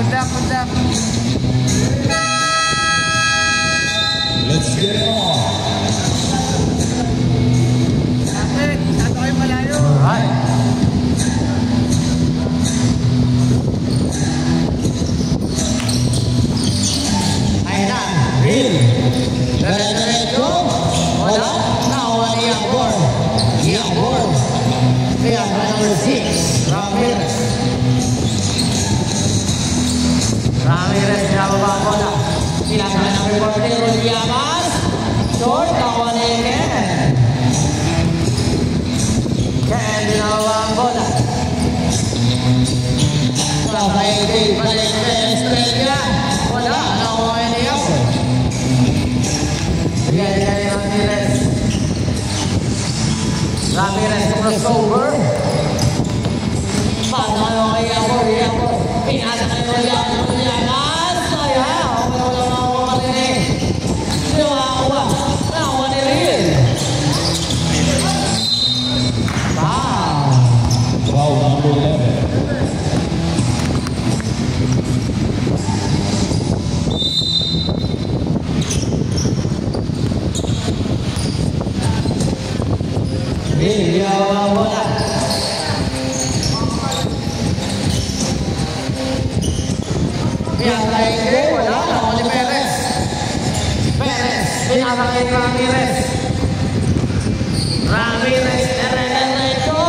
luck. Let's get it on. Masyado kayo malayo. Alright. Ayan na. Real. Diretso. Wala. Nakuha ni Yambor. Yambor. Kaya number 6. Ramirez. Ramirez nababa ko na. Pinagana ng reportero ni Yamas. Short. Nakuha ni Ken. Ken nababa ang bola. Sabay din balik na Estrella. Wala. Nakuha ni Yambor. Bigay kay Ramirez. Ramirez crossover. Paano kayo kay Yambor? Yambor. Pinasa kayo Yambor. Yamas. Ayaw. Wala mga marinig. Nakuha. Nakuha ni Real. Wow. Foul number 11. Yaw ang bola. Yang lain wala na ni Perez. Perez pinasa kay Ramirez. Ramirez derecho.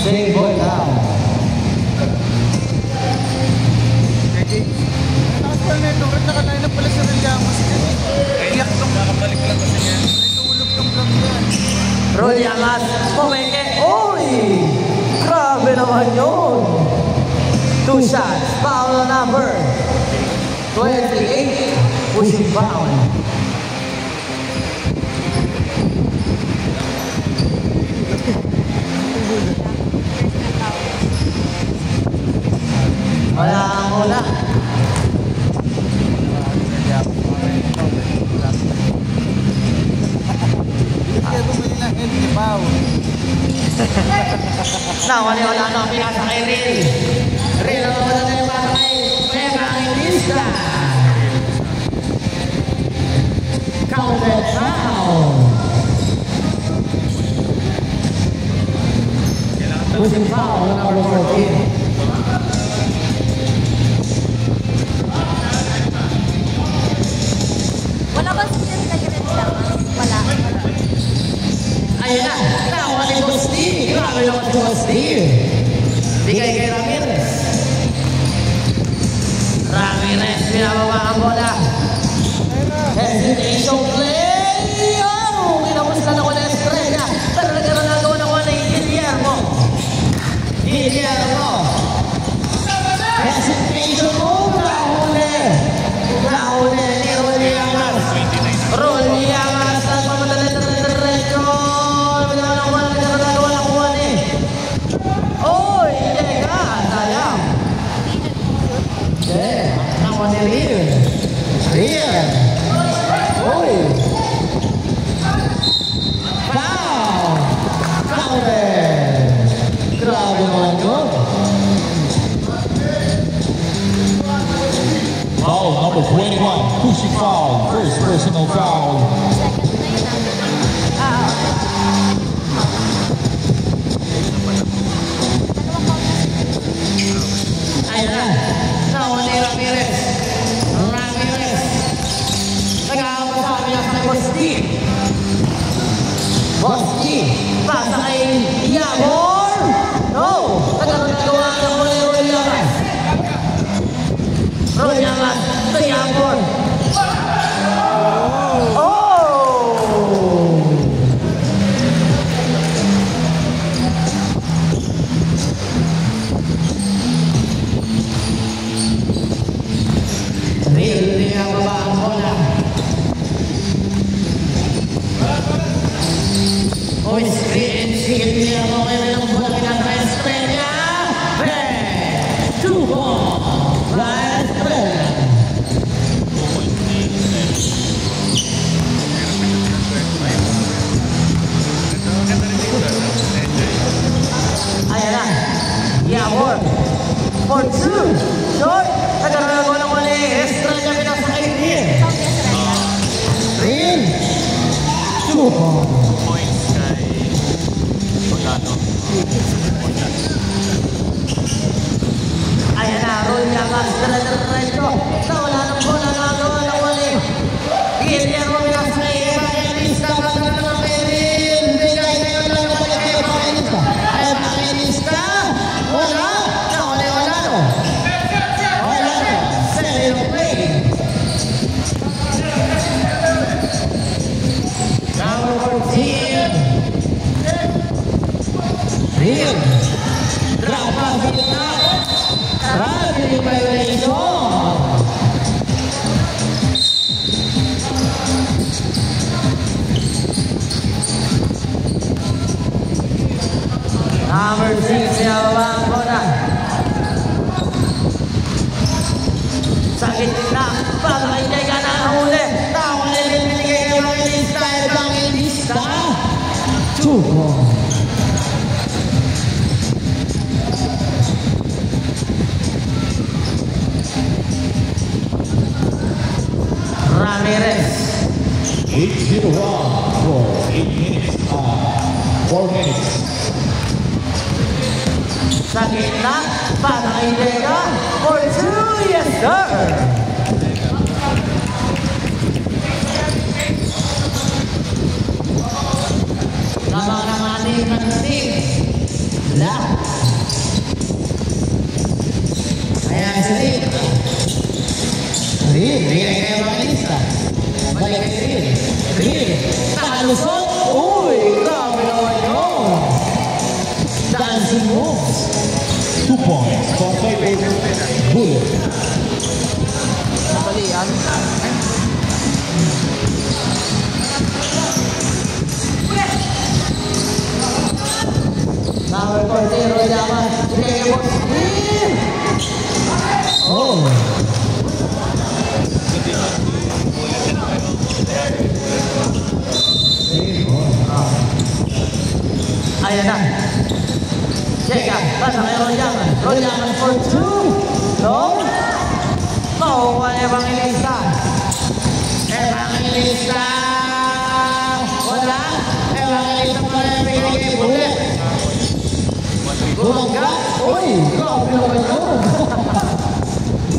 Sing ball down. Nakapal na ito. Nakalain na pala sa Rillamos. Iyak tong nakabalik lang kasi niya. Natulog tong vlog yan. Rol Yamas. Pumeke. Uy! Grabe naman yun. 2 shots. Foul number 28. Pushing foul. Wala ang bola. Kaya bumili ng head ni Pao. Wala na pinasa kay Real. Real ang wala na yung pinasa kay Evangelista. Counted foul. Pushing foul number 14. Wala ba siya nag-red lang? Wala. Ayan na, nakuha ni Gusti. Grabe naman si Gusti. Bigay kay Ramirez. Ramirez, pinababa ang bola. Hesitation play. Oh, kinapos na ako na Estrella. Talaga na nagawa na ko na Guillermo. Guillermo. Hesitation move. Nahuli. Nahuli ni Roliamas. Roliamas. Diretso. Oy, llega, sayang. Nakuha ni Real. Real. Oy. Foul. Counted. Grabe naman yun. Foul number 21. Pushing foul. First personal foul. Ayan na. Nakuha ni Ramirez. Ramirez. Nag-aapasabi niya sa kay Bosti. Bosti. Pasa kay Yambor. No. Nagagawa niya ko ni Roliamas. Roliamas. Ito Yambor. Oh! Real din ang baba ang bola. O screen, sigit niya mo kayo ng bola pinasa Estrella. Hey! 2 points. Right, Estrella. points kay Solano. Ayan na, roll niya, master na diretso. Sa wala nang bola, nagawa ng wali. Guillermo Velasquez, Evangelista, maganda ng Kevin. Bigay na yun lang naman kay Evangelista. Evangelista, wala. Nakuli, wala no. Wala no. Zero play. Number 14. Real. Drop off the top. Sabi violation. Number 6 siya ang bola. Sa gitna, pagkakay ka na huli. Tawag na rin binigay kay Evangelista. Evangelista. 2 points. Ramirez. 8-0 for 8 minutes. 4 minutes. Sa gitna, Panaidega for 2, yes sir! Lamang ng ating manting. La. Ayan si Rin. Rin, bigay kayo mga lista. Balik kay Rin. Rin, nakalusot. Uy, grabe naman yun. Dancing moves. 2 points for favorite Bullet. Nabalian. Number 14, Roy Daman. Bigay kayo oh. Ayan na. Cheka, pasa kay Royaman. Royaman for 2. No? Makuha ni Evangelista. Evangelista. Wala. Evangelista pa rin bigay kay Bullet. Gumangga. Uy, grabe naman yun.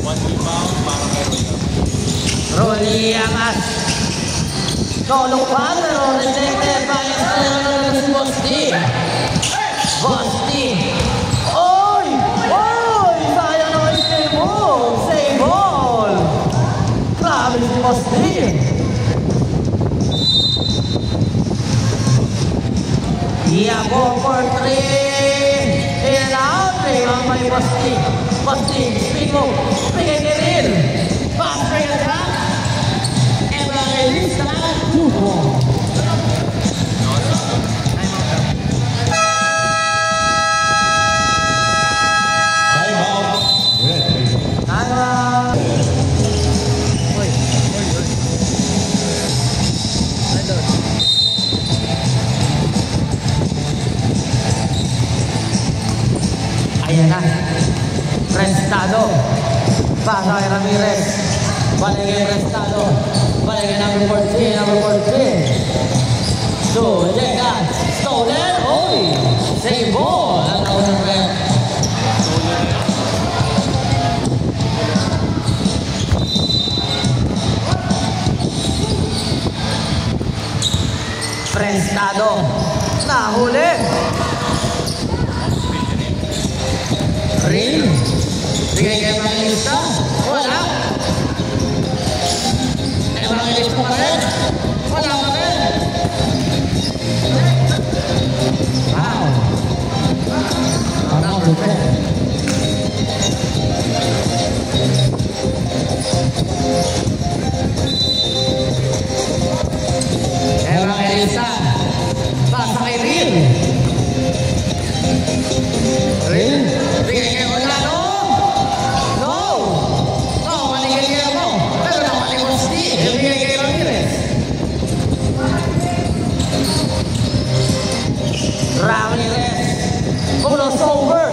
1 rebound para kay Royaman. Tolong pero rejected by Bosti. Bosti. Oy! Oy! Sayang naman yung save ball. Save ball. Grabe si Bosti. Iago for 3. In and out. Rebound by Bosti. Bosti. Spingo. Bigay kay Rin. Fast break attack. Evangelista. 2 points. Ayan na. Prestado. Pasa kay Ramirez. Balik kay Prestado. Balik kay number 14. Number 14. So, check that. Stolen. Oy! Save ball. Ang naunang red. Prestado. Nahuli. Rin. Bigay kay Evangelista. Wala. Evangelista pa rin. Wala pa rin. Wow. Ang lupit. Evangelista. Pasa kay Rin. Rin. Bigay kay Orlando. No. No, maligay kay ako. Pero nakali mo Steve. Bigay kay Ramirez. Ramirez. Pulos over.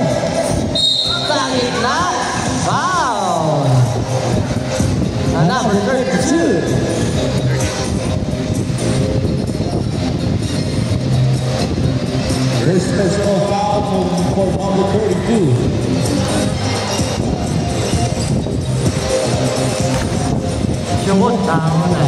Tama na.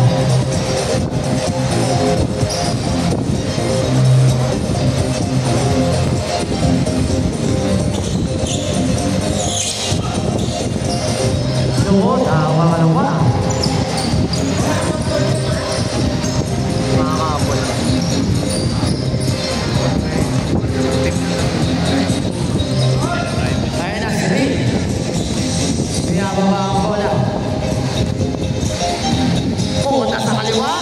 Oo, tama ka naman. Makakapol. Kaya na, siri. Kaya baba ang bola. Pumunta sa kaliwa.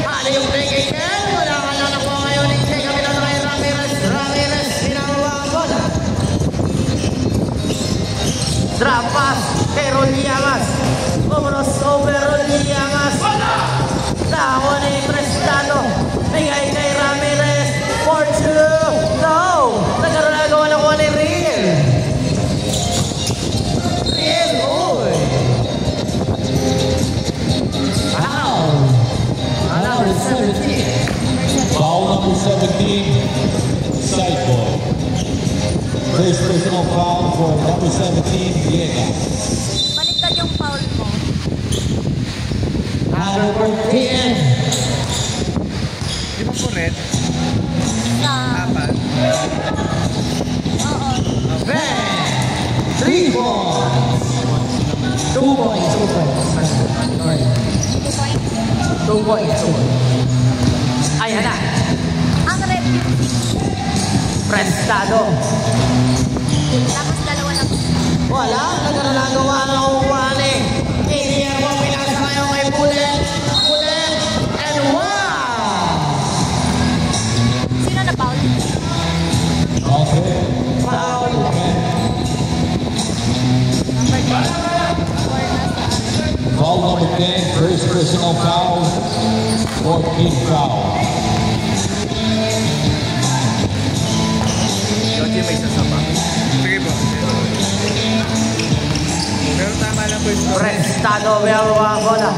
Ano yung take again? Wala ka na nakuha ngayon. Take kami na kay Ramirez. Ramirez, pinababa ang bola. Drop pass kay Rolly Llamas. Umanos over Rolly Llamas. Tawa ni Prestado. Bigay kay Ramirez. 4-2. No! Nagkaroon na gawa ng one Riel. Riel, boy. Wow. Number 17. Foul number 17, side ball. First personal foul for number 17, Villegas. Baliktad yung foul mo. Number 14. Di ba po red? Sa... Apat. Oo. Bang! 3 points. 2 points. 2 points. Sorry. 2 points. Ayan na. Ang red yung Prestado. tapos dalawa lang. Wala. Nagkaroon ng upuan eh. Guillermo pinasa kayo kay Bullet. Bullet. And wow! Sino na foul? Okay. Foul. Number 10. Or nasa... Foul number 10, first personal foul, 14th foul. Yoji may sasama. Sige po. Pero tama lang po yung score. Prestado. Biyababa ang bola.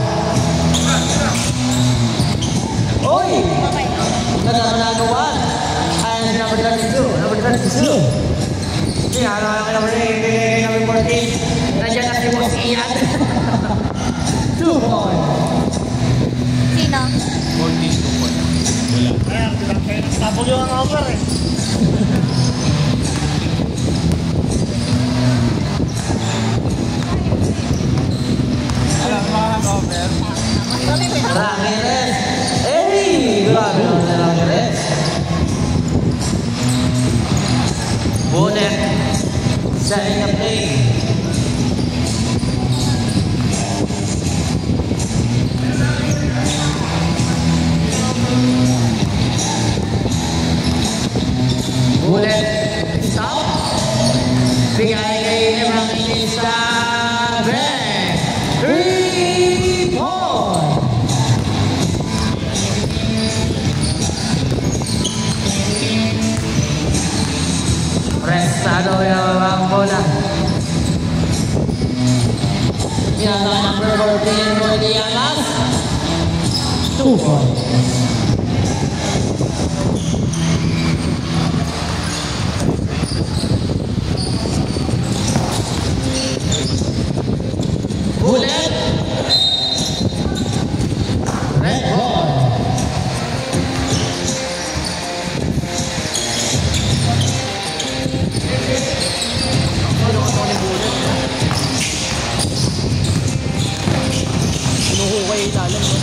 Uy! Okay. Nagkaroon. Ayan si number 32. Number 32. Kaya ano ang number 8, number 14. Nandiyan na si Boss Ian. 2 points. Sino? 14 po. Ayan, sabog yung ang over eh. Alam, mga over. Ramirez. Hey! Grabe naman na Ramirez. Bullet. Setting a play. Bullet. Stop. Bigay kay Evangelista. Bang! 3 points. Prestado yung ang bola. Yan ang number 14 for the Llamas. 2 points. Bullet. Red ball. Hinuhukay ilalim mo.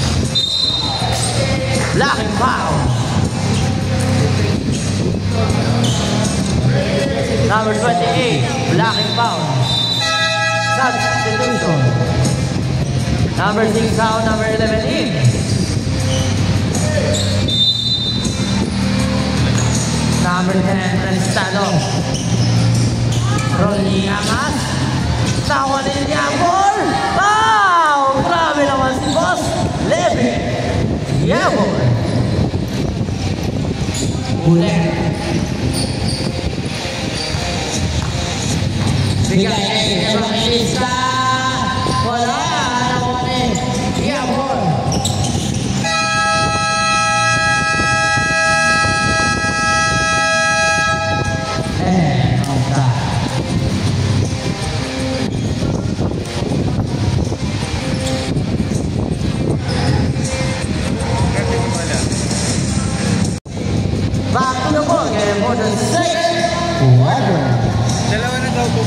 Blocking foul. Number 28, blocking foul. Substitution. Number 6 foul, number 11 in. Number 10, Prestado. Rolly Llamas. Tawa din niya ang ball. Wow! Grabe naman si Boss. Leve. Yeah, boy. Ulit. Bigay kay Evangelista. Wala. Nakuha ni. Yeah, boy.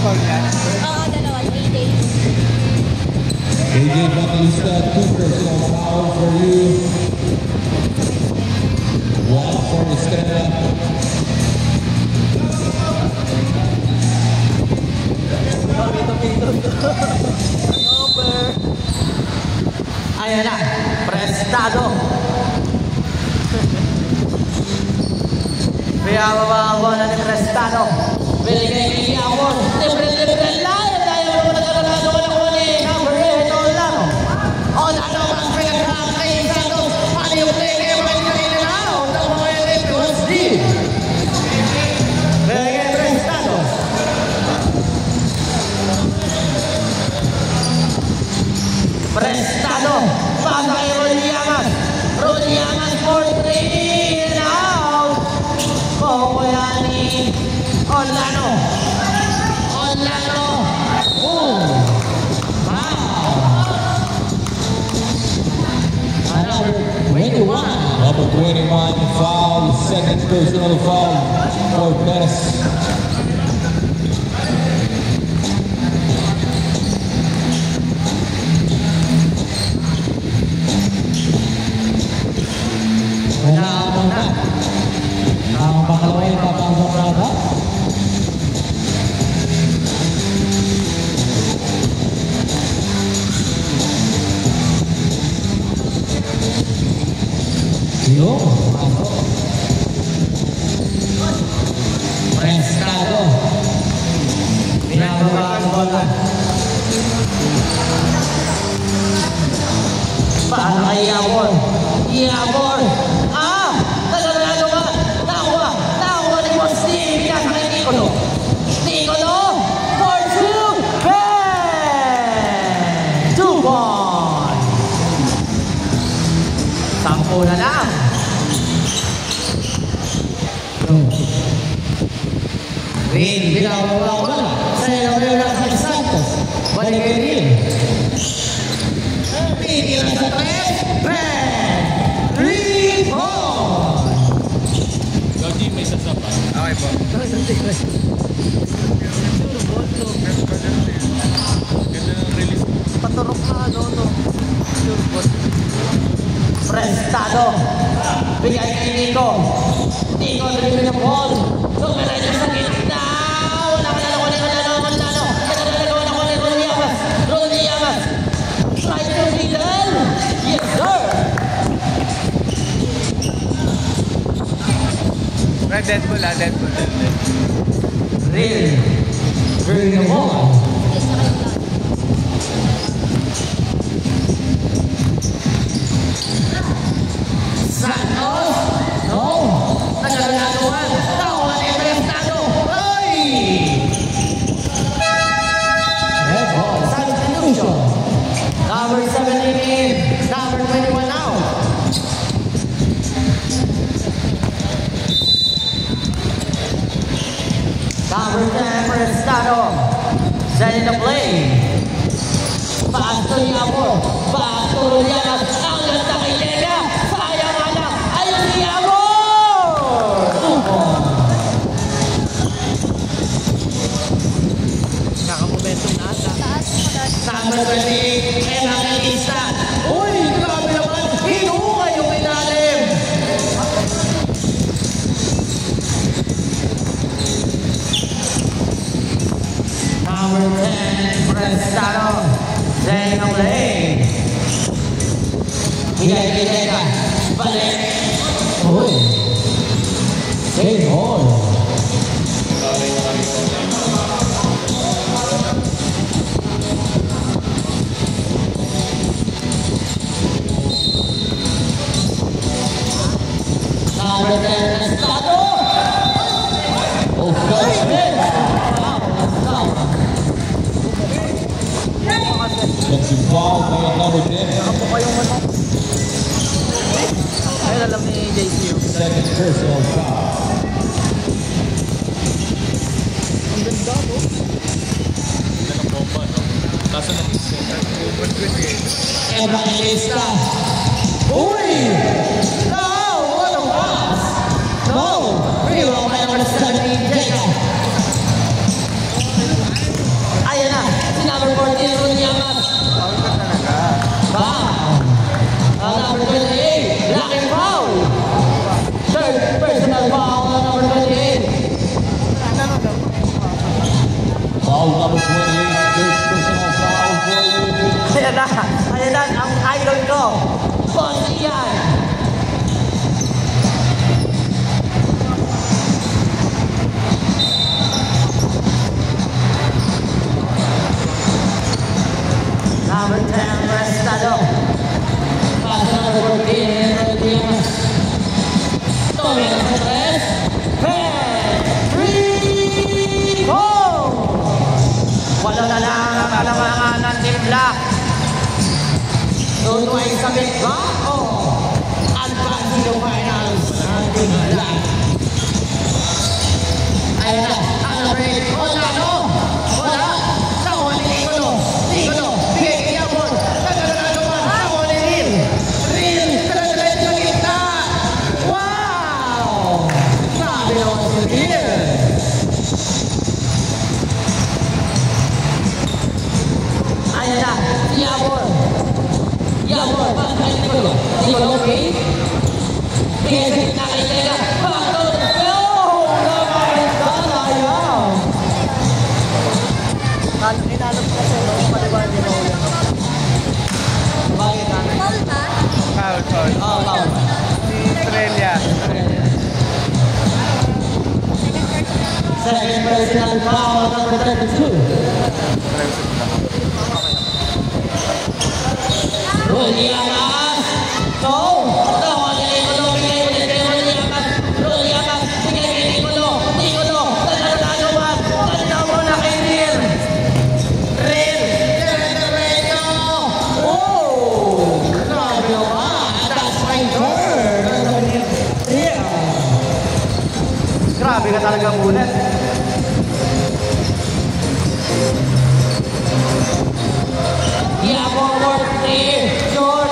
foul yan? Oo, dalawa. AJ. AJ Bautista, 2 personal foul for you. 1 for Estrella. Ayan na, prestado. Pinababa ang bola ni Prestado. Binigay ni Iamon. Libre-libre lang. Dahil mo na nagkakagawa ng huli. Number 8, Olano. Olano ang pinagkakang kay Santos. Ano yung play kay Ryan Now? Number 11, Rosdi. Binigay Prestado. Prestado. Pasa kay Rodiamas. Rodiamas for 3 and out. Popoyani. Olano. Olano. Wow. Number 21. Number 21 foul, second personal foul for Perez. Ang pangalawa yung papasok rata. Yo, pasok. Prestado. Pinababa ang bola. Para kay Iamon. Iamon. Tagalado ba? Tawa ni Bosti. Pinasa kay Nicolo. Nicolo. For 2. Ben. 2 points. 10 na lang. Green, binababa ko na. Sa ilaw na kay Santos. Balik kay Green. Pinilang sa 3. Ben. 3 points. Gagi, may sasapan. Okay po. Ganda ng release. Paturok na no. Prestado. Bigay kay Nico. Nico, dribble ng ball. Tumira niya sa gitna. Wala ka na Olano. Kaya nagagawa na ko ni Rodiamas. Try to middle. Yes, sir. Deadpool. Real. Bring the ball. Yes, nakalang. Santos. No. Nagagawa. Tawa ni Prestado. Ay! Red ball. Substitution. Number 17. Number 21 now. Number 10, Prestado. Setting the play. Pass to Iamon. Pass to Rodiamas. Ang ganda kay Lela. Sayang anak. Ayun si Iamon! Nakamomentum na ata. Taas mo dati. Number 28, Evangelista. Uy, grabe naman. Hinukay yung ilalim. Number 10, Prestado. Setting the play. Higay ka. Balik. Uy. Save all. Number 10, Prestado. Defensive foul by number 10. Ayun alam ni JCU. Second personal foul. Ang ganda po. Ganda ng bomba, no? Nasa ng Evangelista. Uy! No! What a pass! No! Real by number 17, Jacob. Project ba? O advance to finals? Ating lang. Ayan na, ang number 8. Wala, no? Wala. Sa huli, Nicola. Nicola, bigay kay Yabon. Nagkaroon sa huli, Rin. Rin, talagang sa gitna. Wow! Sabi naman si Rin. Ayan na, Yabon. Yabon, pagkain Nicola. Nicola, okay? Bigay sa gitna kay Lega. Pagkain. Inalap ko kasi no, paliwan din ako yan. Bakit namin? Foul ba? Foul. Oo, foul. Si Australia. Second personal foul, number 32. Rulianas! No! Tawag ni Nicola, bigay ulit kay Rulianas. Rulianas, bigay kay Nicola. Nicola, nagkakagawan. Tanda mo na kay Rin. Rin, Derecho! Oh! Grabe naman! That's my turn! Grabe ka talaga muna. Yabo, Lord, short.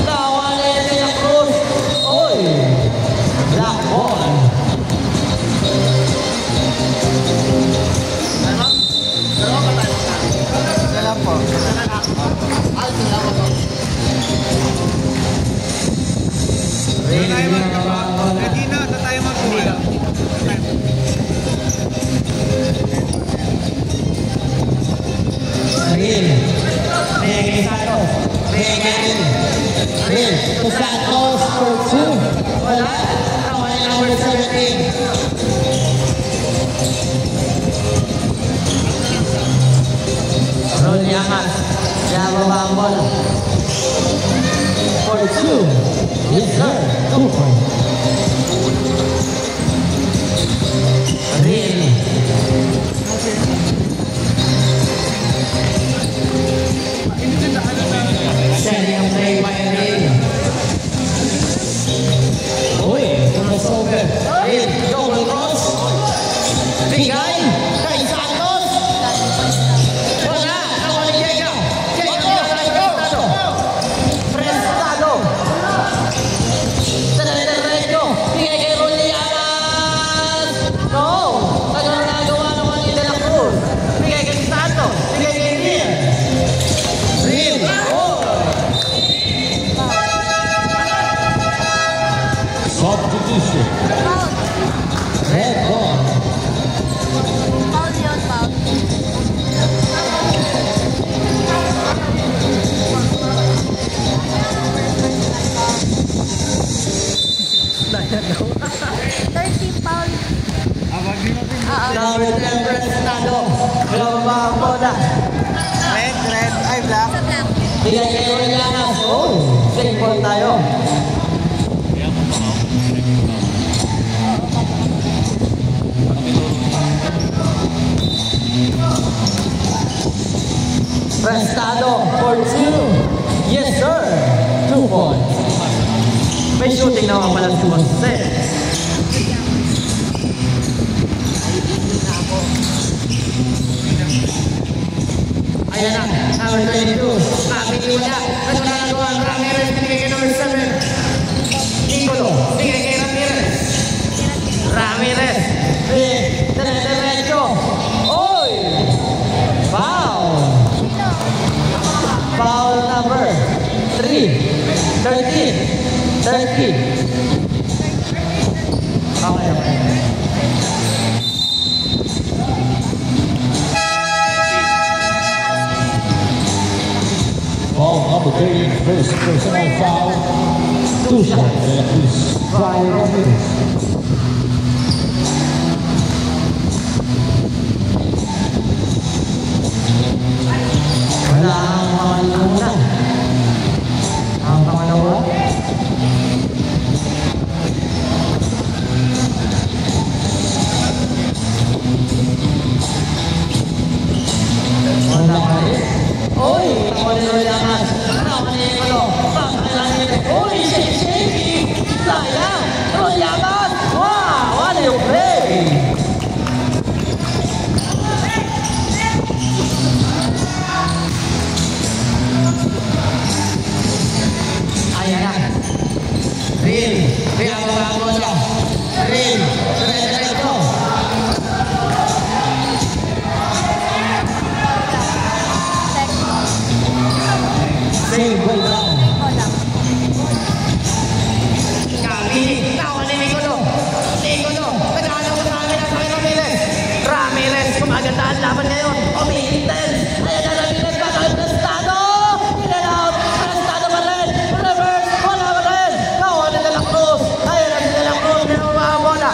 Lawan ni Ria Cruz. Oy! Black ball. Wala po. Ready na, sa tayo mag-uwi. Rin. Rin Santos. Rin. Rin. To Santos for 2. Wala. Naman yung number 17. Roliamas. Yabo Bambol. For 2. Yes, sir. 2 points. Rin. Setting up play by Rin. Uy, crossover. Rin, double cross. Bigay kay Santos. Wala, nawala ni Jega. Jega Prestado. Prestado. Derecho, bigay kay Rulianas. No, nagagawa naman ni De La Cruz. Bigay kay Santos. Bigay kay Rin. Rin. Substitution. Foul. Red ball. Foul yun, foul. Thirteen foul. Number 10, Prestado. Global Boda. Red. Ay, black. Sa black. Bigay kay Rulianas. Oh, same ball tayo. Prestado for 2. Yes, sir. 2 points. May shooting naman pala si Jose. Ayan na, number 22. Sabi ni Wala, naglalagawa ang Ramirez, binigay kay number 7. Nicolo, binigay kay Ramirez. Ramirez, Derecho. Oy! Foul! Foul number 3. 13. 13. Okay. Ball number 30, first personal foul. 2 shots. De La Cruz. Brian Ramirez. Wala ang mga limunan. Ang pangalawa. Wala ka rin. Oy! Ako ni Roy Lamas. Ako ni Nicolo. Real. Real ang bola. Real. Diretso. Save ball lang. Kami. Tawa ni Nicola. Nicola. Nagkakalang ko sa amin ang sakit Ramirez. Ramirez. Kumagandaan laban ngayon. Umiinten. Ayan na Ramirez. Kakawin ng estado. Inalaw. Ang estado pa rin. Reverse. Wala pa rin. Kawan na lang Cruz. Ayan na sila lang Cruz. Meron mga bola.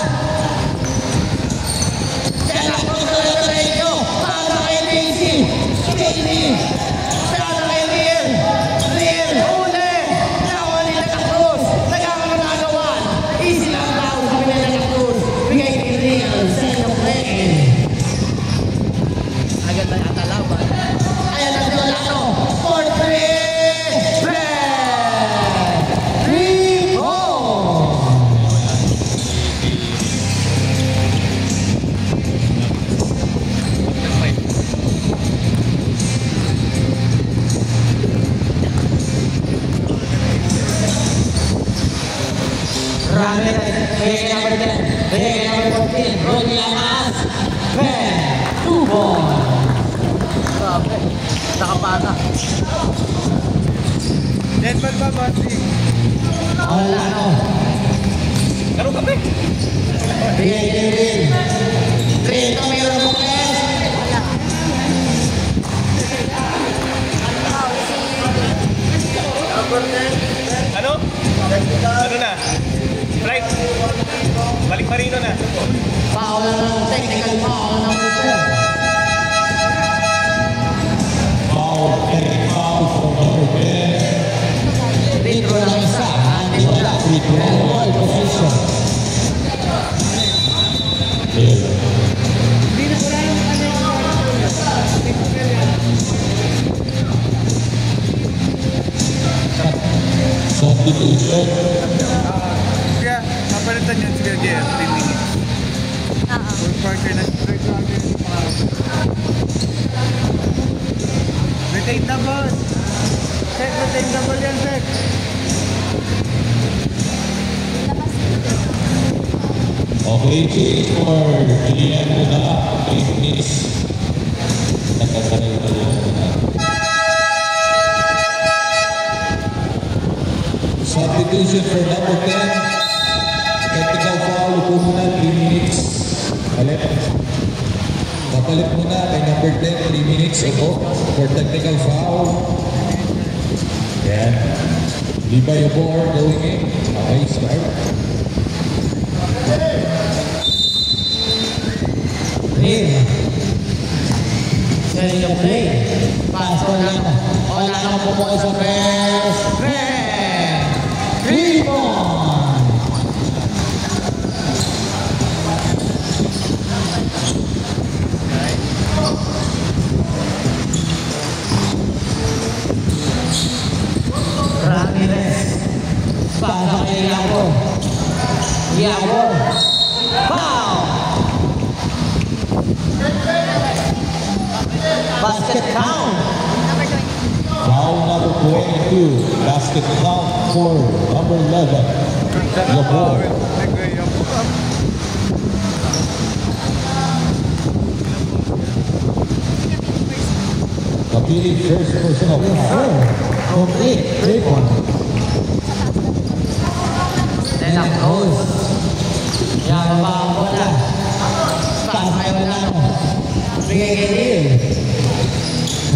Sila lang Cruz na rin sa inyo. Para kay Casey. Casey. Para kay Real. Real. Uli. Kawan nila lang Cruz. Nagkakalagawan. Easy lang daw. Sabi nila lang Cruz. Bigay kay Real. Send the play. Agad na yata laban. Ayan na sila lang. For 3. Red. 3 ball. Ramirez, bigay number 10, bigay number 14, Rodney Amas, red, 2 ball. Grabe, nakapata. Dead ball ba, Bossy? Wala no. Ano ka ba? Bigay kay Real. Real, mayroon mo kayo. Ano? Ano na? Right. Balik Marino na. Foul na ng technical foul ng puso. Foul, technical foul for number 10. Free throw ng isa. Hindi mo lang. Free throw. Ball position. Real. Substitution. Kaya, kapalitan yun sila Jer, 10 minutes. Full quarter na. Third quarter na yung mga. Retain na, boss. Set, retain na ball yan, set. Okay, change for GM muna. 8 minutes. Nakasaray na yun. Substitution for number 10. Technical foul po muna, 3 minutes. Palit. Kapalit muna kay number 10, 3 minutes ako for technical foul. Yan. Levi Obor going in. Okay, start. Real. Setting the play. Pass Orlando. Orlando pupukay sa press. Red. 3 ball. Ramirez. Para kay Iago. Iago. Foul. Basket count. Foul number 22. Basket count for number 11. Labor. Kapili first personal foul. Complete. 3 points. Then up goes. Iago pa ang bola. Pass kay Orlando. Bigay kay Real.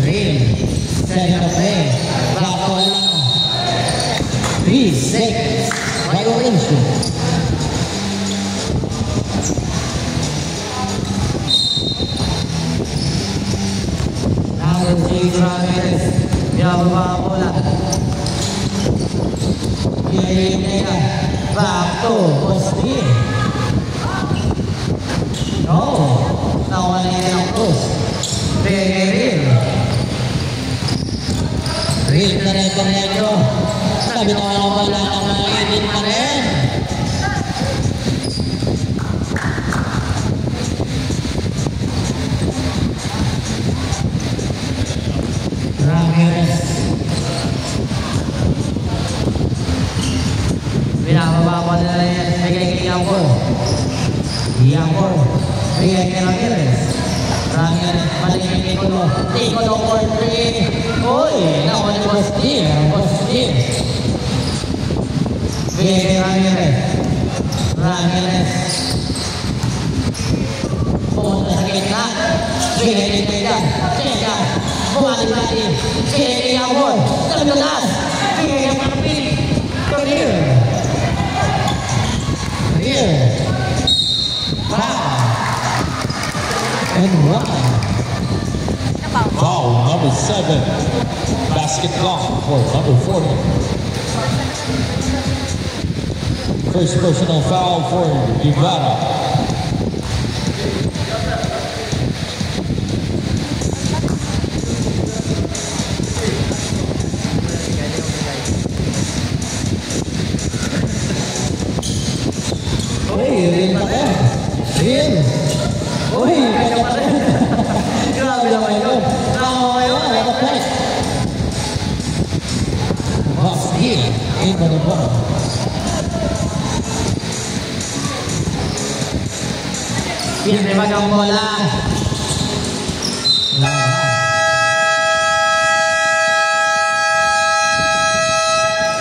Real. Setting the play. Back to Orlando. 3 seconds. Violation. Number 6 Ramirez. Iago pa ang bola. Bigay nila. Back to Austin. No. Nawala niya ng cross. Real. Real na rin pa rin ito. Sabi na wala wala ng mga edit pa rin. Ramirez. Binababa po nila yan. Bigay kay Iampo. Iampo. Bigay kay Ramirez. Ramirez. Maligay kay Nicolo. Nicolo for 3. Uy! Naku ni Postil. Postil. Bigay kay Ramirez. Ramirez. Pumunta sa gitna. Bigay kay Tega. Tega. Bumali-bali. Bigay kay Iampo. Talagas. Bigay kay Marpin. Career. And one. Foul number 7. Basket block for number 40. First personal foul for Guevara. Grabe naman yun. Here in the ball. Pinre bagang bola.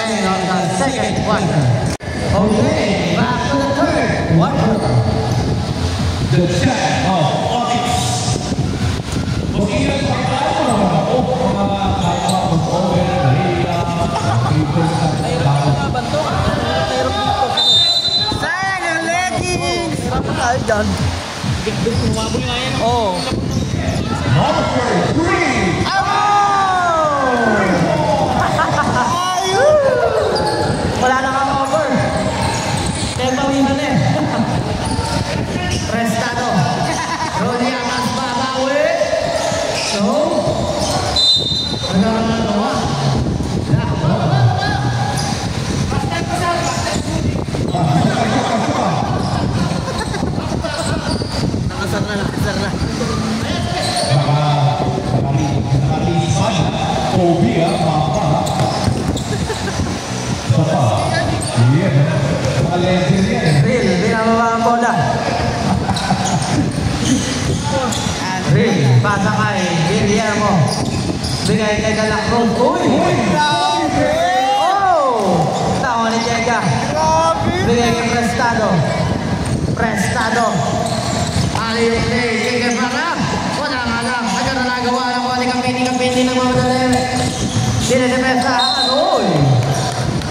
And on the second quarter. Okay, back to the third quarter. The chat of Onyx. Mag-ilan pa tayo o mga kaya mag-over Sayang yung leggings! Ay, dyan. Big kumabol nga yan. Oh. Wala na kang over. Tegbawin na eh. Prestado. Rodi Amas babawi. So, hanggang na nawa. Nakasar na. nakalisan. Kobe mapa. Sapa. Yan. Mga legend yan. Real, binababa ang bola. Real, pasa kay Guillermo. Bigay kay Galacruz. Uy! Oh! Tawa ni Jega. Bigay kay Prestado. Prestado. Aliw play. Bigay para. Wala nga lang. Agad na nagawa ng wali kampini ng mga madali. Dinidepensahan. Uy!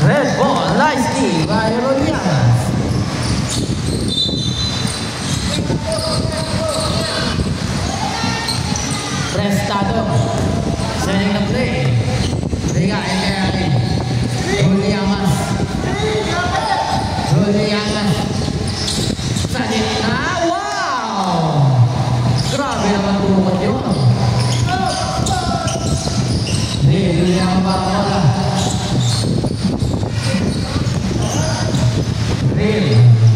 Red ball. Nice key by Rodianas. Prestado. Sending the play. Bigay kay Rodianas. Rodianas. Sa gitna. Wow! Grabe naman tulungan yun. Hindi naman ba wala. Real.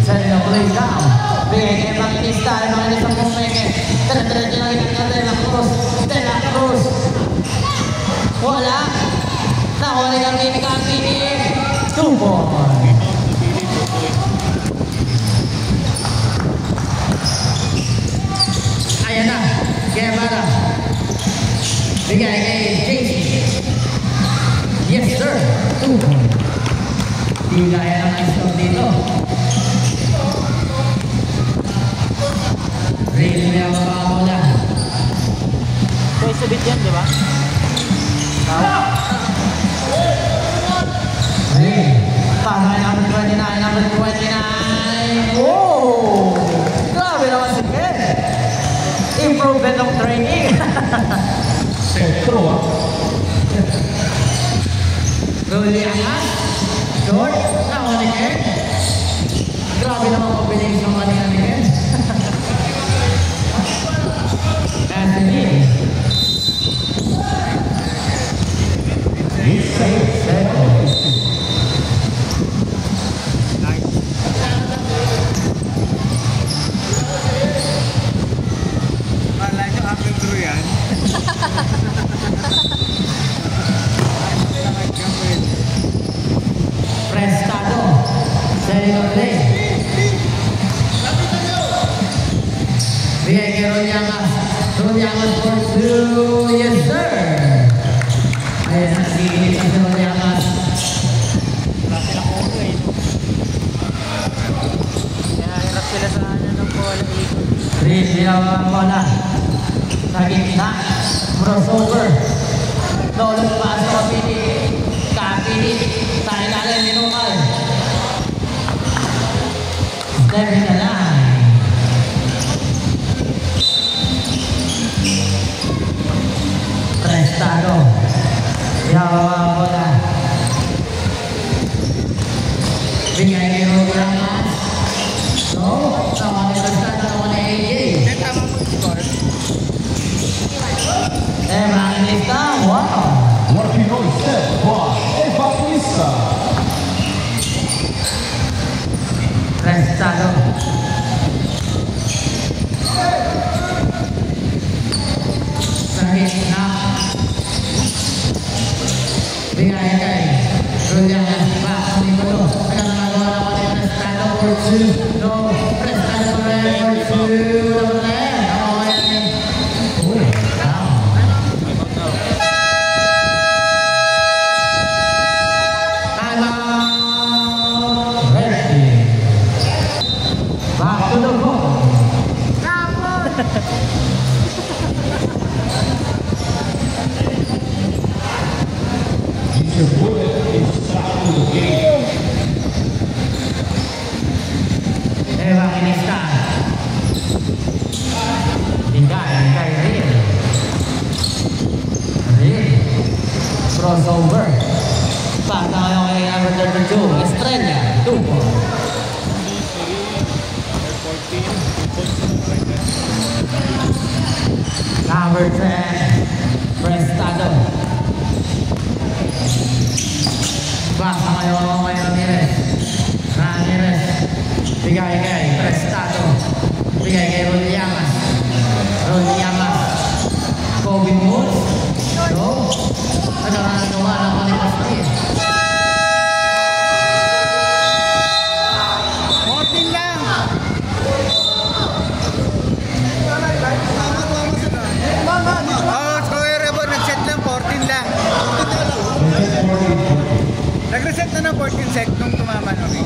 Sending the play down. Bigay kay Baptista. Mga isang pumeke. Tara-tara na rin De La Cruz. De La Cruz. Wala. Nahuli kami ni Campini. 2 points. Ayan na. Guevara. Bigay kay JC. Yes, sir. 2 points. Hindi kaya naman stop dito. Real na yung mga bola. Kaya sabit yan, di ba? Real. Para number 29, number 29. Oh! Grabe naman si Ken. Improvement of training. Petro ah. Rolianas. Short. Nawa ni Ken. Grabe naman combination kanina ni Ken. Anthony. Wala nyo after through yan. Prestado. Setting up play. Bigay kay Rolyamas. Rolyamas for 2. Yes, sir. Ayan na si Rolyamas. Hirap sila sa ano ng bola ikot. Chris, binawang bola. Sa gitna. Crossover. Lolo pa sa kapili. Kapili. Sa ilalim ni Numal. Stepping the line. Prestado. Binawang bola. Bigay kay Rolyamas. No, sama ni Prestado, sama ni AJ. Tama mo yung score. Evangelista, wow! Working on set by Evangelista. Prestado. Sa gitna. Bigay kay Rolyamas. Back ni Bolo. Nagkakagawa naman ni Prestado for 2. No, Prestado for 2. Naman na yan. Ako kaya ni... Uy, down. Timeout. Ready. Back to the ball. Your bullet is out of the game. Evangelista. Bigay Real. Real. Crossover. Pass na kayo kay number 32. Estrella. 2 ball. Number 10. Prestado. Pass na kayo kay Ramirez. Ramirez. Bigay kay Prestado. Bigay kay Rolyamas. Rolyamas. Kobe Moon. No. Nagkakagawa na ko ni Pastir. 14 lang. Square Rebor, nag-set lang 14 lang. Nag-reset na ng 14 sec nung tumama namin.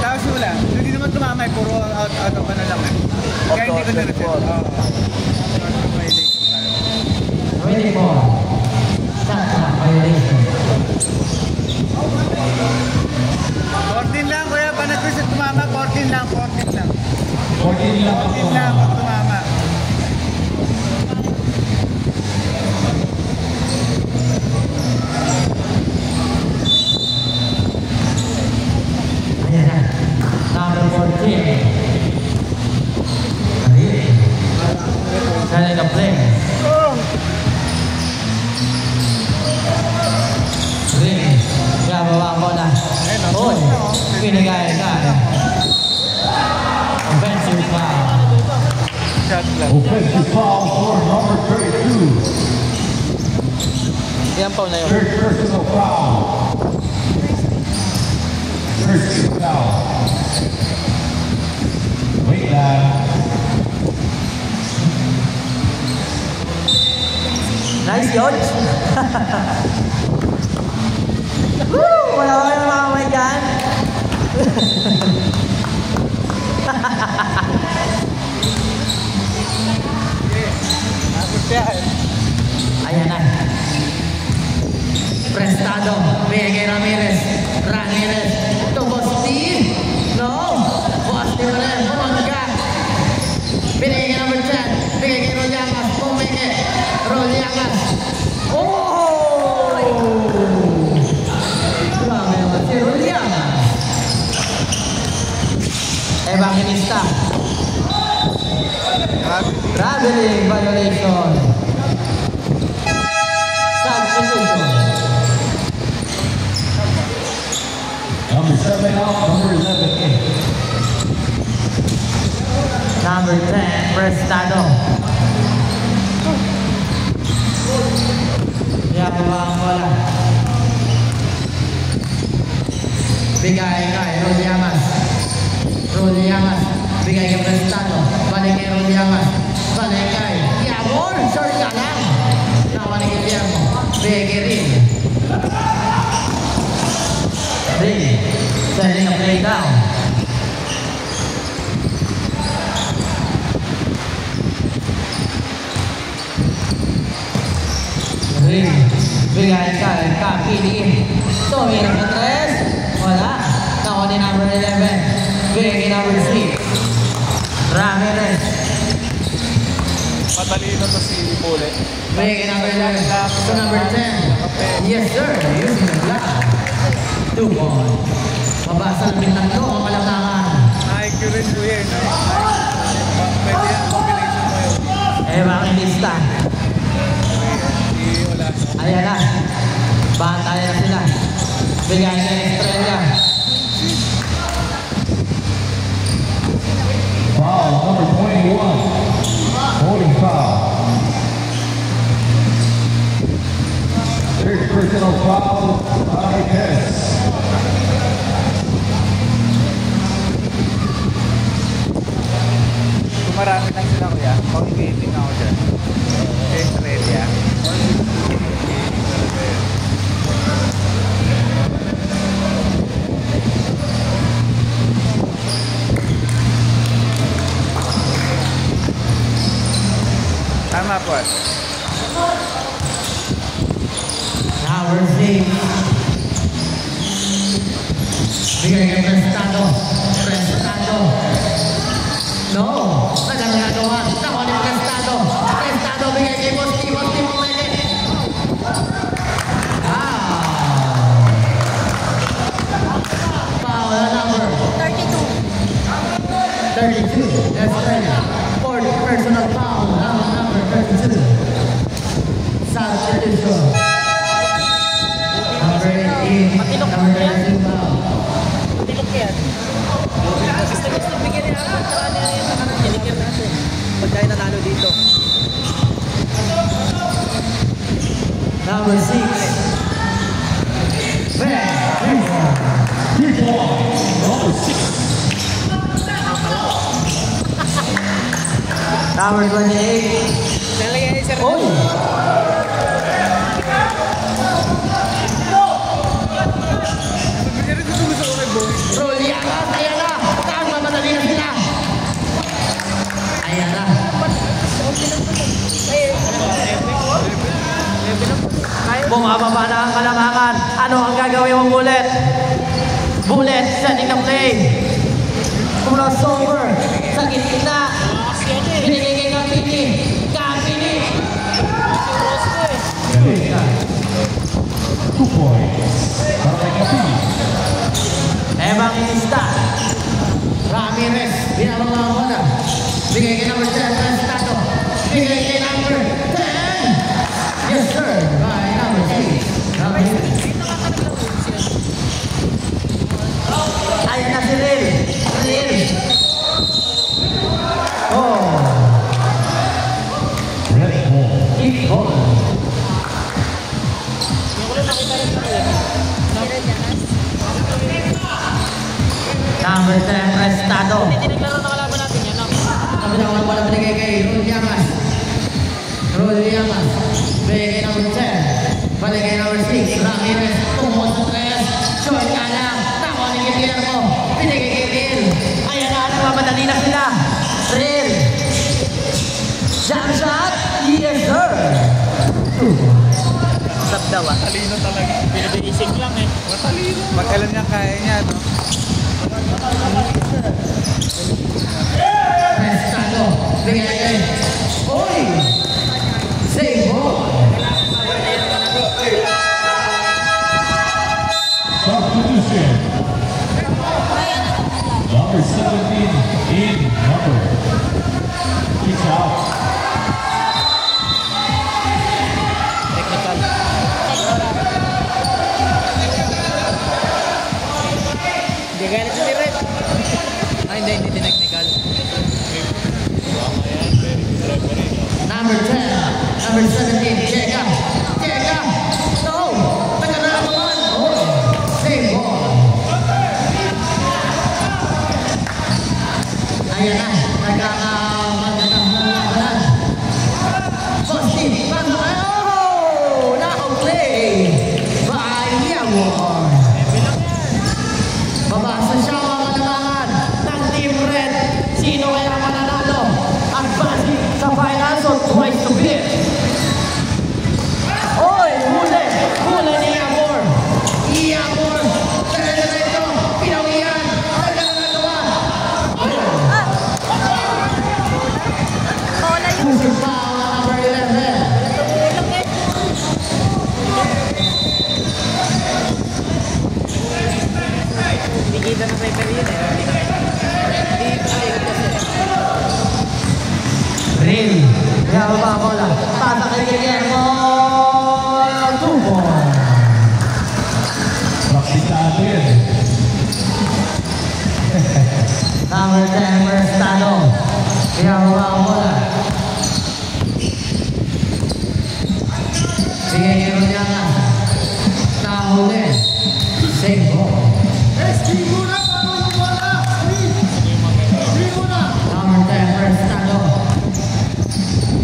Tapos wala. Hindi naman tumama, puro out of ano lang. Kaya hindi ko na-reset. Ready ball. Shot clock violation. 14 lang, kuya. Pa nag-reset tumama, 14 lang, 14 lang. 14 lang 14 lang pag tumama. Ayan na. Number 14. Real. Setting the play. Ring. Gabawa ko na. Uy. Pinagay ka. Offensive foul. Shot lang. Offensive foul for number 32. Yan pa na yun. Third personal foul. First foul. Wait lang. Nice yun. Woo! Wala kayo makamay dyan. Ayan na. Prestado. Bigay Ramirez. Ramirez. Ito, Bostin. No. Bostin mo rin. Bumangga. Bigay kay number 10. Bigay kay Rolyamas. Bumenge. Rolyamas. Oh! Grabe naman si Rolyamas. Evangelista. Traveling violation. Substitution. Number 7 out, number 11 in. Number 10, Prestado. Yan, ang bola. Bigay kay Rodiamas. Rodiamas. Bigay kay Prestano. Balik kay Rodiamas. Balik kay Tiamor. Short ka lang. Nawa ni Tiamor. Bigay kay Rin. Rin. Sending a play down. Rin. Bigay kay Kapili. Tumira sa 3. Wala. Nawa ni number 11. Bigay kay number 6. Ramirez. Matalino to si Bullet. Bigay kay number 11. To number 10. Yes sir. Using the block. 2 ball. Mabasa ng tatlo ang kalangangan. Na-accurate ko yan. Pwede yan, combination mo yun. Bakit lista? Wala. Ayan na. Bantay na sila. Bigay na Estrella. Foul number 21. Holding foul. Third personal foul by Hess. Kung marami lang sila kuya, pag-gating ako dyan. Australia. Tama po. Number 6. Bigay kay Prestado. Prestado. No. Nagagawa. Nakuha ni Prestado. Prestado bigay kay Bosti. Bosti pumili. Foul number 32. 32. Estrella. Fourth personal foul. Number 32. Substitution. Number 18. Number 32 foul. Tilok yan. Gusto bigyan niya ako. Tsaka niya yung tinikir natin. Pag tayo nanalo dito. Number 6. Number 28. Nalagay niya sir. Oy! Pero gusto ko kay Boy. Rolianas, ayan na! Tama, madali na sila! Ayan na. Bumababa na ang kalangangan. Ano ang gagawin mong Bullet? Bullet, setting the play. Crossover. Sa gitna. Binigay kay Kapini. Kapini. 2 points. Para kay Kapili. Evangelista. Ramirez. Binabang ako na. Bigay kay number 10. Prestado. Bigay kay number 10. Yes sir. By number 6. Ramirez. Ayan na si Ril. Ril. Oh. Red ball. Keep ball. Number 10. Prestado. Tiniklaro na kalaban natin yan. No? Sabi na wala pala binigay kay Rodiamas. Rodiamas. Bigay kay number 10. Balik kay number 6. Ramirez. Tumos sa 3. Short ka lang. Tama ni Guillermo. Binigay kay Ril. Ayan na. Nagmamadali na sila. Ril. Jump shot. Yes sir. Sab daw ah. Talino talaga. Binibisig lang eh. Matalino. Pag alam niya kaya niya, no? Prestado. Bigay kay. Oy. Save ball. Substitution. Number 17 in number. He's out. Technical. Hindi gaya na si Red. Ay hindi technical. Number 10. Number 17. Cheka. Cheka. No. Taga na naman. Oh. Save ball. ayan na. Nagkakamagandang labanan. Bosti, pasok kayo! Naka-play by Yamor. Babasa siya mga kalamangan ng Team Red. Sino kaya mananalo? Advancing sa finals on twice to beat. Oy, huli! Huli ni Yamor. Yamor, talaga na ito. Pinawihan. Talaga na nagawa. Bola yung Pusing pa ang number 11. tumulong eh. Bigyan na sa ikalina eh. Hindi tayo kasi. Rin. Kaya ba ang bola? Pasa kay Guillermo. Tubo. Practice natin. Number 10, Merstano. Kaya ba ang bola? Sige, gano'n niya nga. Nahuli. Same ball. Number 10, Merstano.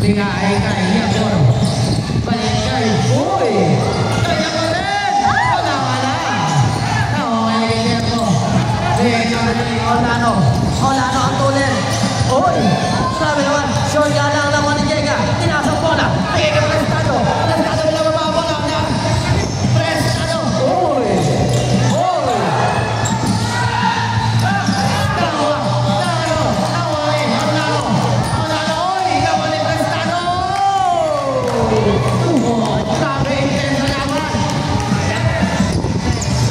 Bigay kay Yamor. Balik kay Boy. Kaya mo rin. Wala ka na. Nakakaya kay Guillermo. Bigay number 3, Olano. Olano ang tulin. Uy! Sabi naman, short ka lang naman ni Jega. Tinasang bola. Bigay kay Prestado. Prestado bilang mababola na. Prestado. Uy! Uy! Tawa! Tawa! Tawa eh! Olano! Olano! Uy! Gawa ni Prestado! Sabi, intenso naman.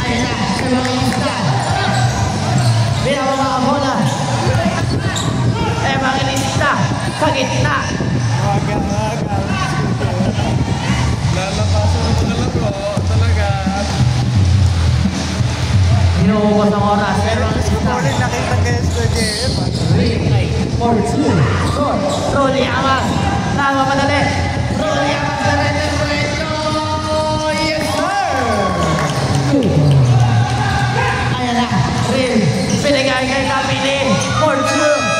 Ayan na, sa mga instant. Bilang mga bola. Evangelista sa gitna. Lalapasan mo na lang po. Talaga. Inuubos ang oras. Evangelista. Nakita kayo sa JM. 3, 4, 2, short. Rolly Amas. Namamadali. Rolly Amas sa red and red. Yes, sir! Ayan na. Rin. Pinigay kay Kapili. 4-2.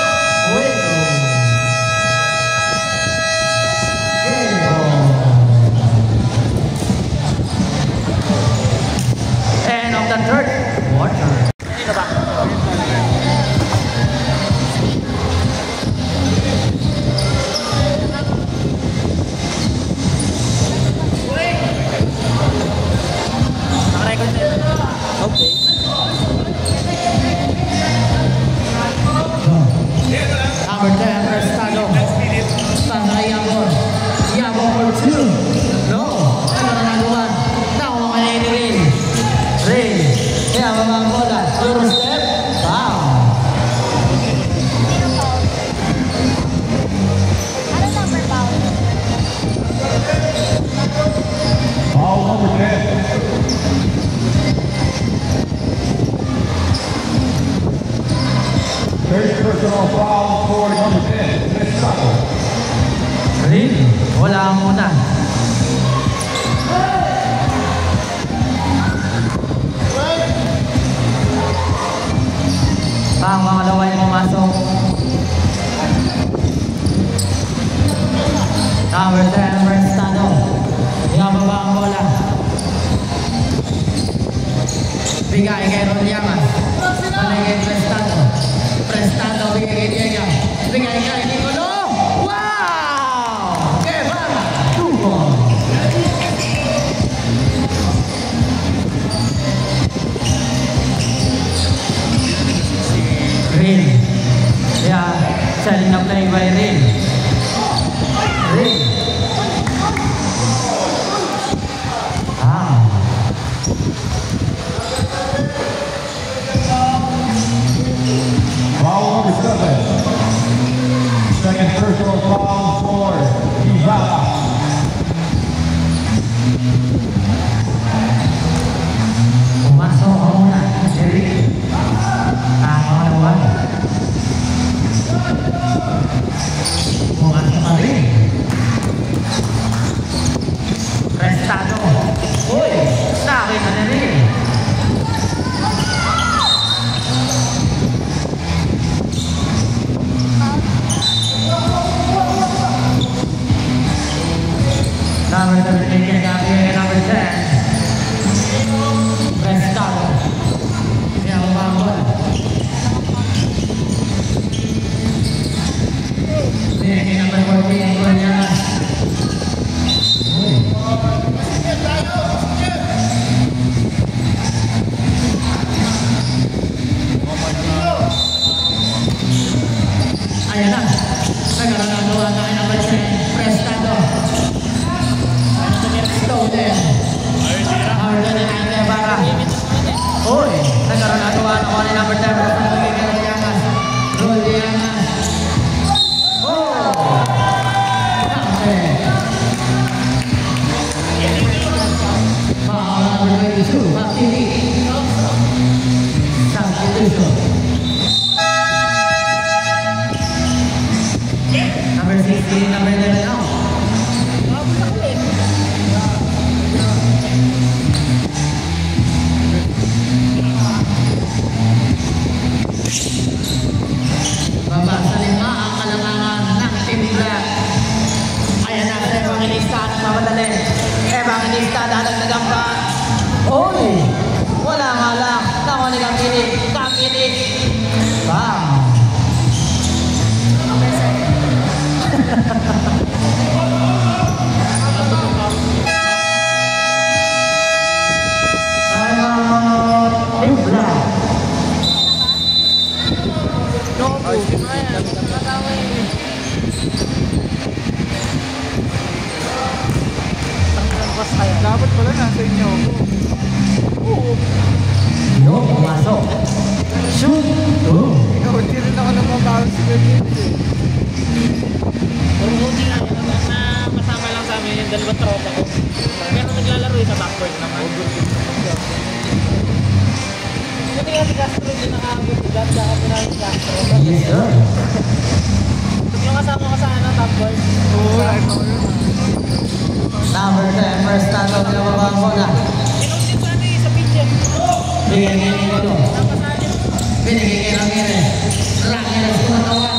End of the third quarter. Sino ba? Naka-record na yun. Okay. Number 10, Prestado. Para kay Yamor. Yamor for 2. No. Ano na nagawa? Nakuha ka na ni Rin. Rin. Kaya mabang bola. Euro step. Foul. Sino foul? Ano number foul? Foul number 10. Third personal foul for number 10. Prestado. Rin. Wala muna. Ang mga laway pumasok. Number 10, Prestado. Yababa ang bola. Bigay kay Ron Yaman. Balik kay Prestado. Prestado, bigay kay Diego. Bigay kay Nicolo. Wow! Kevin Tubo. Rin. Yeah, selling na play by Rin. Rin. Foul number 7. Second personal foul for Ivala. Pumasok ako muna. Jerry. Tama naman. Number 16, number 11 now. Baba sa 5 ang kalangangan ng Team Black. Ayan na, Evangelista ng mamadali. Evangelista dadagdagan pa. Oy! Wala nga lang. Nakuha kang kinig. Kakinig. Bam! Team Black. Dapat pala nasa inyo ako. Yo, pumasok. Shoot! Oh. Ikaw, hindi rin ako namabawal si Bebit eh. Puro buti nga, kasama lang sa amin yung dalawang tropa ko. Pero naglalaro sa backward naman. Buti nga si Castro din nakaabot. Ganda kami na yung Castro. Yes, sir. Yung kasama ko sa top board. Oo, like mo yun. Number 10, first stand up na babang bola. Sinong din sa atin sa pitcher. Binigay niya ito. Binigay kay Ramirez. Ramirez tumatawan.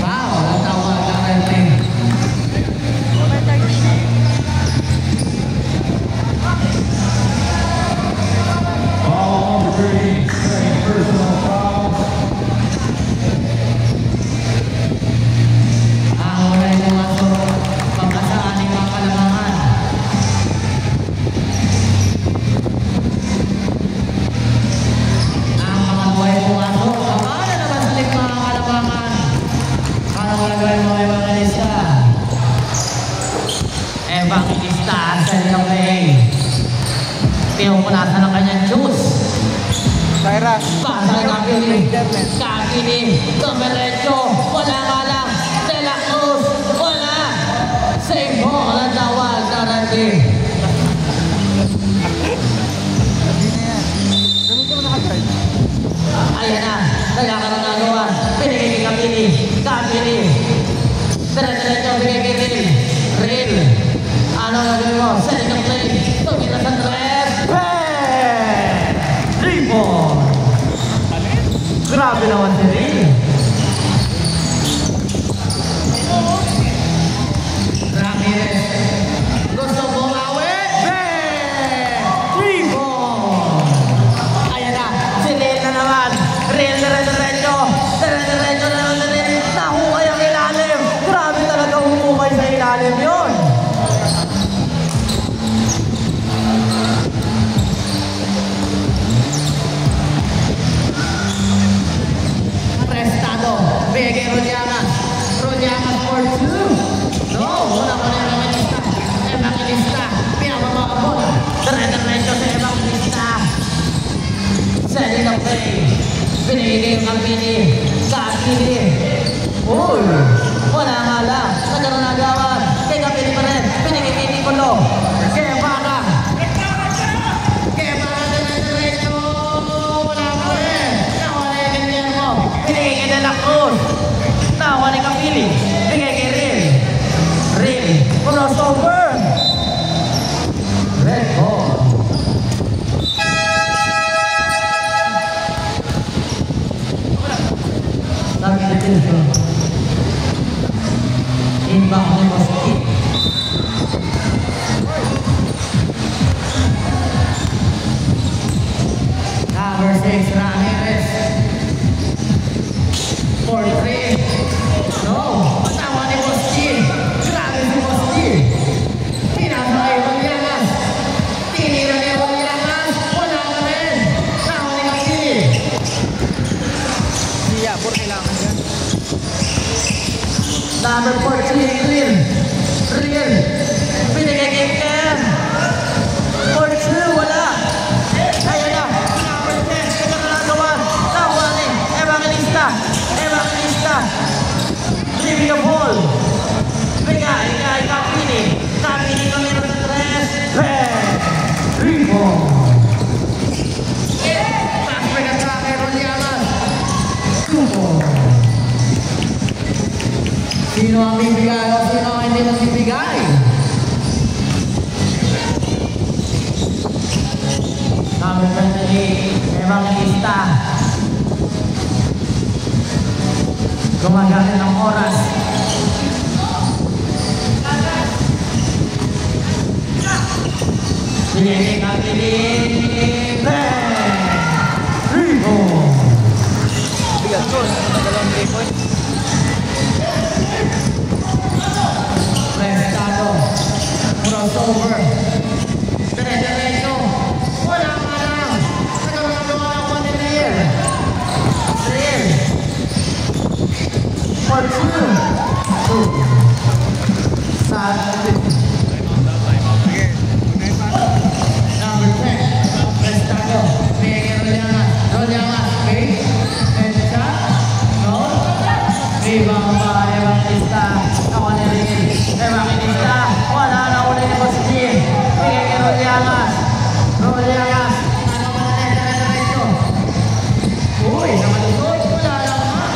Wow, natawag ang rating. Number 13. Foul number 13, second personal foul. Ang unay pumasok, pagkasaan ng mga kalamangan. Ang pangaluay pumasok, kamana naman sa likma ng kalamangan. Ang pangaluay mo, Evangelista. Evangelista, sa ilang play. Pinupunasan ng kanyang juice. Tyra. Pasal kaki ni Tomerecho, wala nga lang. De La Cruz, wala. Save ball ang tawag na Randy. Hindi na yan. Ganun ka mo nakatay. Ayan na, nagkakaroon ng agawan. Pinigay kay Kapili. Kapili. Diretso bigay kay Ril. Ril. Ano gagawin mo? Setting the play. Tumira sa tres. Bang! 3 ball. Grabe naman si Ril. Ramirez. Gusto bumawi. Bang! 3 ball. Ayan na, si Ril na naman. Ril diretso. Diretso na naman si Ril. Nahukay ang ilalim. Grabe talaga humukay sa ilalim yun. Arrestado. Bigay Rodyanas. Rodyanas for 2. No, wala pa rin Evangelista. Evangelista. Pinapabakabot. Diretso sa Evangelista. Setting the play. Binigay yung Kapili. Kapili. Uy! Wala nga lang. Nagkaroon na agawan. Kay Kapili pa rin. Binigay kay Nicolo. Kay Baka. Kay Baka diretso. Wala pa rin. Nawala yung Guillermo. Binigay kay De La Cruz. Nawala ni Kapili. Binigay kay Ril. Ril. Crossover. Red ball. Sabi natin ito. Inbound ni Moski. Number 6, Ramirez. 4-3. No. Patawa ni Moski. Grabe si Moski. Pinasa kay Rodyanas. Tinira ni Rodyanas. Wala ka rin. Tawa ni Kapili. Siya, puro kailangan dyan. Number 14, Ril. Ril. Binigay kay Ken. 4-2, wala. Ayun na. Number 10, nagkakalagawan. Nakuha ni Evangelista. Evangelista. Leaving the ball. Bigay kay Kapili. Kapili kami ng 3. Bang. 3 ball. Pass break Sino ang bibigay o sino ang hindi magbibigay? Number 28, Evangelista. Gumagamit ng oras. Sige, kapilin. Rico. Bigat ko. Dalawang 3 points. Prestado. Crossover. Dire-diretso. Wala nga lang. Nagagawa ako ni Riel. Riel. For 2. Sa number 10. Prestado. Miguel Roliana. Roliana. Okay. And shot. No. Ibang Evangelista. Ako ni Riel. Evangelista. Wala na ulit ni Boss G. Miguel Roliana. Roliana. Ano ba na dire-diretso? Uy, nakalusot. Wala lang naman.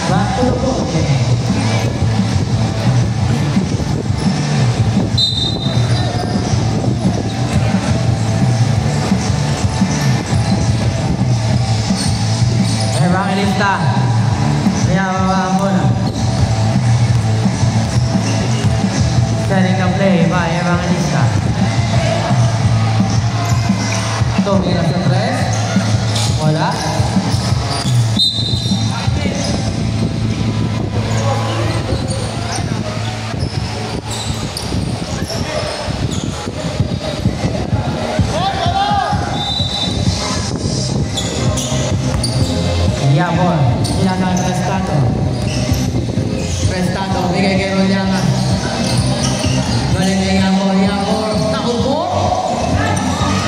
Back to the ball game. Evangelista. Kaya babaan muna. Setting the play by Evangelista. Tumira sa 3. Wala. Yabor, silakan Prestado. Prestado, bigay kay Roliana. Galing kay Yabor, Yabor. Nakupo.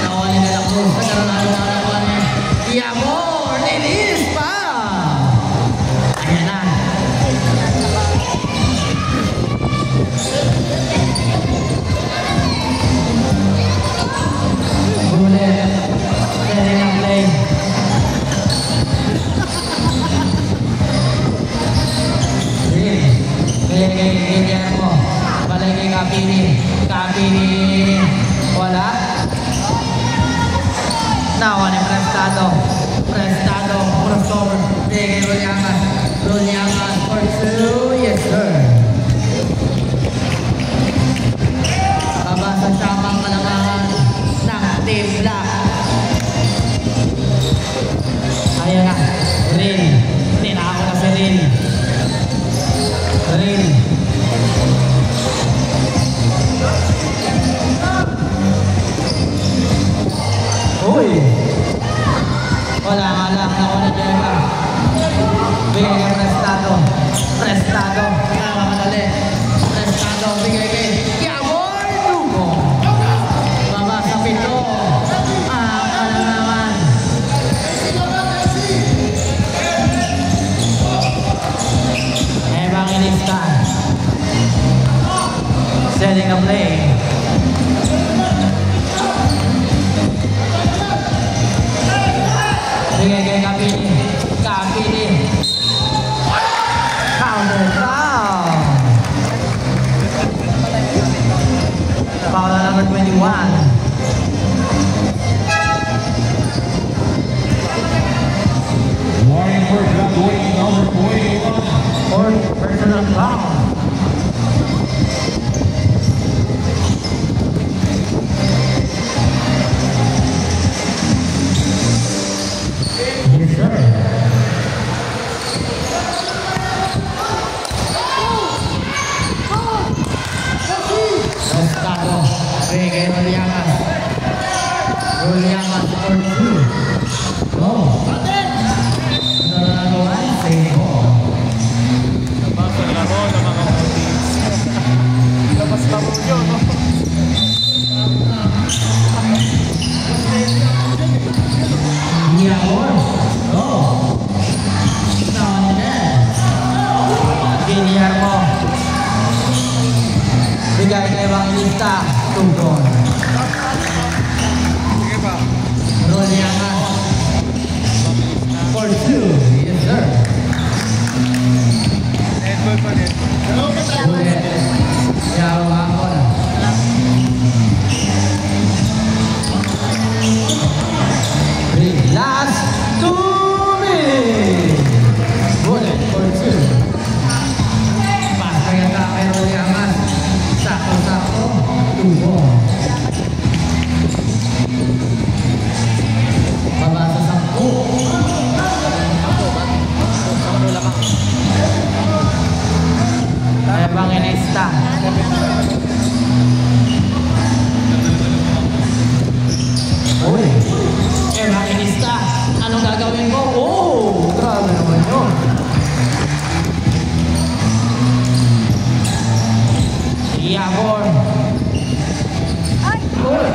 Nawali na lang Cruz. Nagkaroon na lang naman eh. Yabor, nilis pa. Ayan na. Bullet. Setting ang play. Ganyan mo. Balay kay Kapini. Kapini. Wala. Nawa ni Prestado. Prestado. Crossover. Bigay Roliana. Roliana for 2. Yes, sir. Babasa tamang kalamangan ng Team Black. Ayan na. Rin. Tinako na si Rin. Rin. Uy! Wala nga lang. Ako na Jeva. Bigay kay Prestado. Prestado. Nakamadali. Prestado. Bigay kay Yabor Dugo. Baba sa 7. Ano naman. Evangelista. Setting a play. Bigay kay Kapini. Kapini. Counter foul. Foul on number 21. Warning for graduating number 21. Fourth personal foul. Yes, sir. Prestado. Bigay Roliana. Roliana for 2. Go. Nananaluan. Save ball. Labas ang laro ng mga teams. Labas laro nyo, no? Yabor. Go. Guillermo. Bigay kay Evangelista. Tungkol. Sige pa. Roliangan. For 2. Yes, sir. Netball pa rin. Ulit. Yaro ako na. Last 2 minutes. Bullet for 2. Pasok yung kay Roliangan. Sakto-sakto. 2 ball. Baba sa 10. Evangelista. Uy, Evangelista, anong gagawin mo? Oh, grabe naman yun. Iabon. Uy.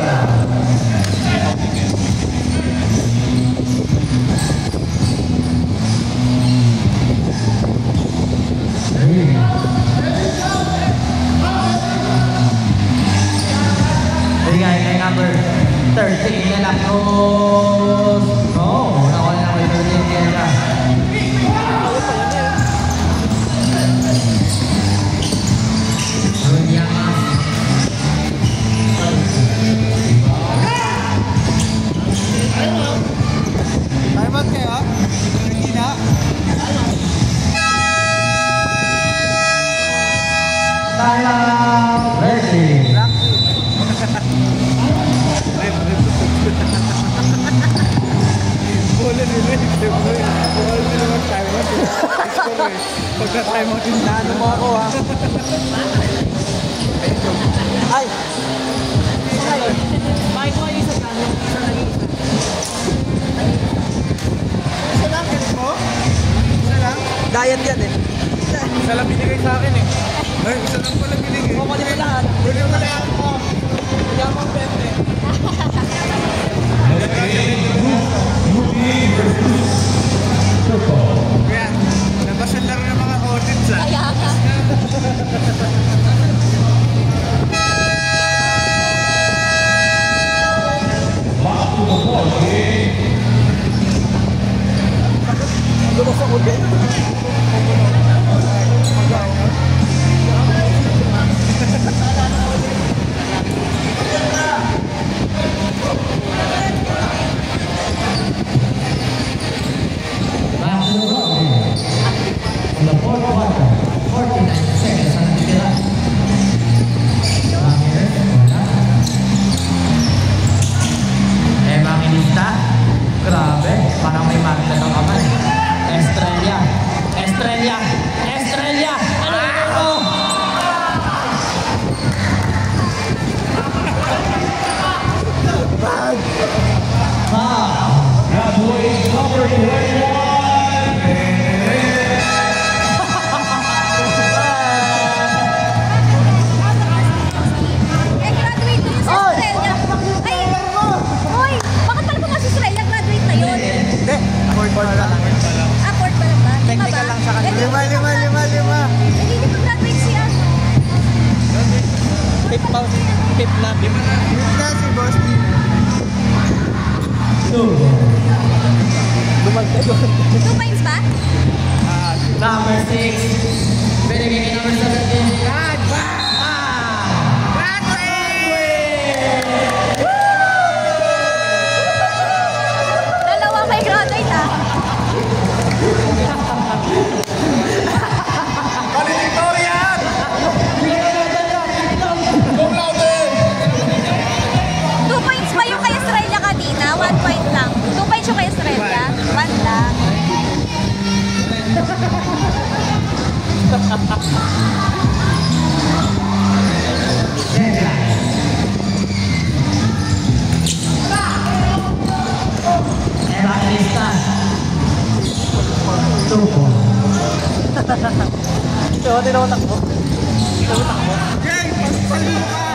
Bigay kay number 13 na lang. Oh, nawala na kay 13 yan na. Time out kayo? Hindi na. Time ready. Bola nila eh. Bola nila mag-time out eh. Pagka-time out yung nano mo ako ha. Ay! Bakit mo yung isa gano? Isa nag-iisa. Isa lang, ganit mo? Isa lang? Diet yan eh. Isa lang binigay sa akin eh. Ay, isa lang pala binigay. Kukunin mo lahat. Pwede mo na yan ko. Hindi ako ang pwede. Kaya, labas yung laro ng mga audits ah. Kaya ka. Lubos ako din. The fourth quarter, 49 seconds ang titira. Ramir, wala. Evangelista, grabe, parang may magnet ang kamay. Estrella, Estrella, Estrella, ano ito? Graduate number 21. Eh, graduate na yun sa Australia. Ay, hoy, bakit pala po kasi Australia? Graduate na yun. Hindi. Fourth pa lang. Ah, fourth pa lang ba? Technical lang sa kanila. Lima. Eh, hindi pa graduate siya. Fifth na. Yun na si Boss D. Dumagdag. 2 points ba? Number 6. Binigay kay number 17. Dalawa may graduate ah. Valedictorian! Go louder! 2 points pa yung kay Australia kanina. 1 point lang. 2 points yung kay Australia. 1 lang. Evangelista. Tuko. Ito, tinawatak mo. Jay, pagpalo ka!